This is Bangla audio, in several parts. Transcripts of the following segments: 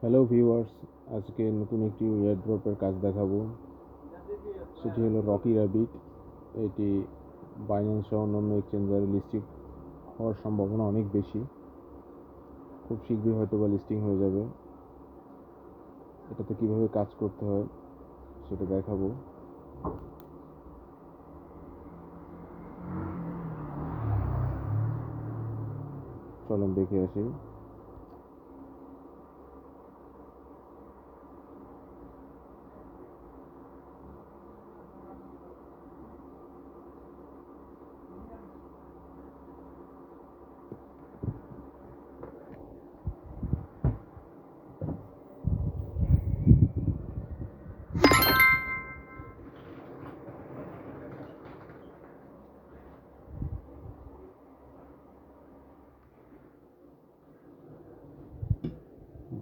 হ্যালো ভিউয়ার্স, আজকে নতুন একটি এয়ারড্রপের কাজ দেখাবো। সেটি হলো রকি র্যাবিট। এটি বাইন্যান্স সহ অন্যান্য এক্সচেঞ্জারে লিস্টিং হওয়ার সম্ভাবনা অনেক বেশি। খুব শীঘ্রই হয়তো বা লিস্টিং হয়ে যাবে। এটাতে কীভাবে কাজ করতে হয় সেটা দেখাবো। চলুন দেখে আসি।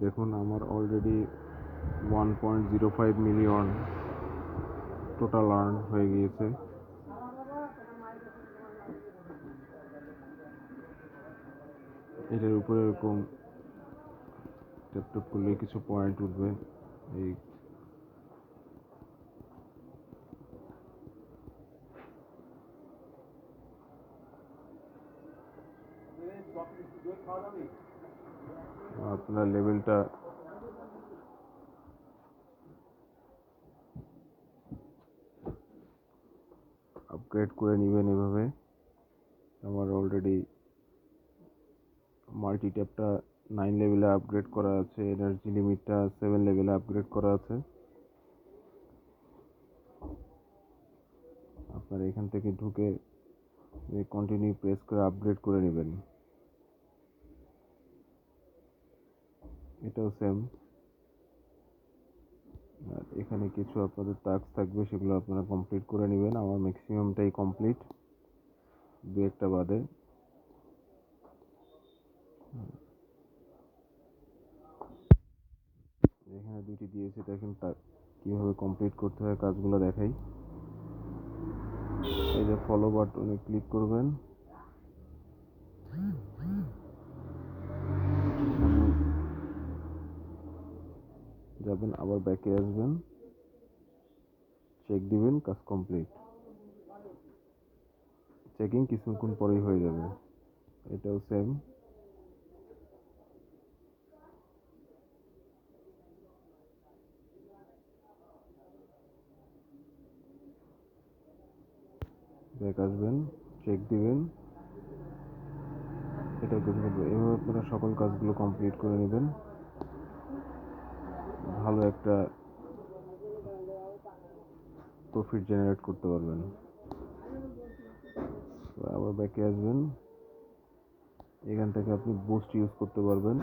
দেখুন, আমার অলরেডি 1.05 মিলিয়ন টোটাল আর্ন হয়ে গিয়েছে। এটার উপরে এরকম ট্যাপ ট্যাপ করলে কিছু পয়েন্ট উঠবে। এই আপনার লেভেলটা আপগ্রেড করে নেবেন এভাবে। আমার অলরেডি মাল্টি ট্যাপটা 9 লেভেলে আপগ্রেড করা আছে, এনার্জি লিমিটটা 7 লেভেলে আপগ্রেড করা আছে। আপনারা এখান থেকে ঢুকে কন্টিনিউ প্রেস করে আপগ্রেড করে নেবেন। এটাও সেম। আর এখানে কিছু আপনাদের টাস্ক থাকবে, সেগুলো আপনারা কমপ্লিট করে নেবেন। আমার ম্যাক্সিমামটাই কমপ্লিট, দু একটা বাদে। এখানে দুটি দিয়েছে, দেখেন কীভাবে কমপ্লিট করতে হয় কাজগুলো দেখাই। এই যে ফলো বাটনে ক্লিক করবেন, যাবেন, আবার ব্যাকে আসবেন, চেক দিবেন, কাজ কমপ্লিট। চেকিং কিছুক্ষণ পরেই হয়ে যাবে। এটাও সেম। ব্যাক আসবেন, চেক দিবেন, এটাও কিছু করবে। এভাবে আপনারা সকল কাজগুলো কমপ্লিট করে নেবেন। ভালো একটা প্রফিট জেনারেট করতে পারবেন। আবার ব্যাকে আসবেন, এখান থেকে আপনি বুস্ট ইউজ করতে পারবেন।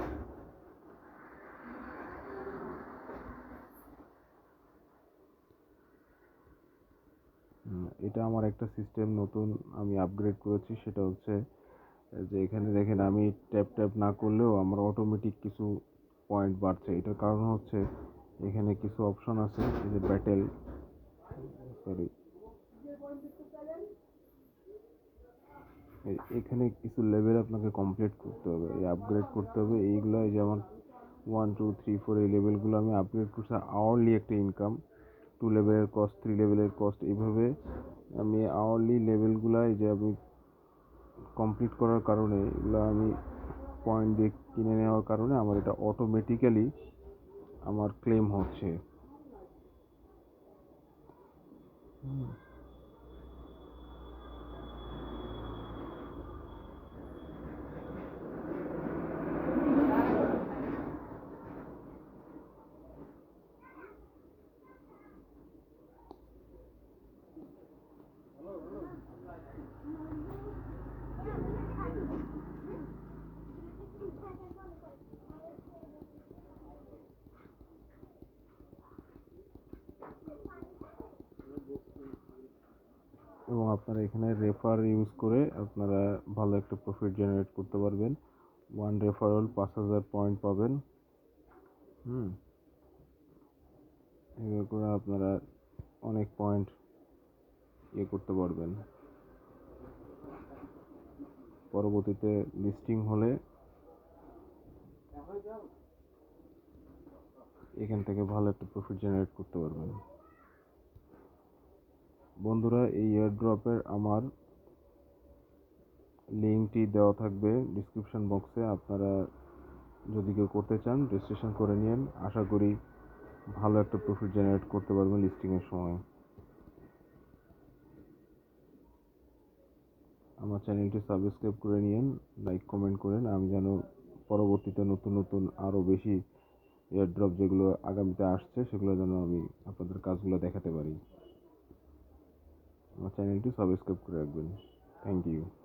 এটা আমার একটা সিস্টেম নতুন আমি আপগ্রেড করেছি। সেটা হচ্ছে যে এখানে দেখেন, আমি ট্যাপ ট্যাপ না করলেও আমার অটোমেটিক কিছু পয়েন্ট বাড়ছে। এটার কারণ হচ্ছে এখানে কিছু অপশন আছে, এই যে ব্যাটেল, সরি, এখানে কিছু লেভেল আপনাকে কমপ্লিট করতে হবে, এই আপগ্রেড করতে হবে। এইগুলো যেমন 1 2 3 4 এই লেভেলগুলো আমি আপগ্রেড করছি। আওয়ারলি একটা ইনকাম, 2 লেভেলের কস্ট, 3 লেভেলের কস্ট, এইভাবে আমি আওয়ারলি লেভেলগুলো এই যে আমি কমপ্লিট করার কারণে, এগুলো আমি পয়েন্ট দিয়ে কিনে নেওয়ার কারণে আমার এটা অটোমেটিক্যালি আমার ক্লেম হচ্ছে। এবং আপনারা এখানে রেফার ইউজ করে আপনারা ভালো একটা প্রফিট জেনারেট করতে পারবেন। 1 রেফারেল 5000 পয়েন্ট পাবেন। এভাবে করে আপনারা অনেক পয়েন্ট করতে পারবেন। পরবর্তীতে লিস্টিং হলে এখান থেকে ভালো একটা প্রফিট জেনারেট করতে পারবেন। বন্ধুরা, এই এয়ারড্রপের আমার লিঙ্কটি দেওয়া থাকবে ডিসক্রিপশন বক্সে। আপনারা যদি কেউ করতে চান রেজিস্ট্রেশন করে নিন। আশা করি ভালো একটা প্রফিট জেনারেট করতে পারবেন লিস্টিংয়ের সময়। আমার চ্যানেলটি সাবস্ক্রাইব করে নিন, লাইক কমেন্ট করেন, আমি যেন পরবর্তীতে নতুন নতুন আরও বেশি এয়ারড্রপ যেগুলো আগামীতে আসছে সেগুলো যেন আমি আপনাদের কাজগুলো দেখাতে পারি। আমার চ্যানেলটি সাবস্ক্রাইব করে রাখবেন। Thank you.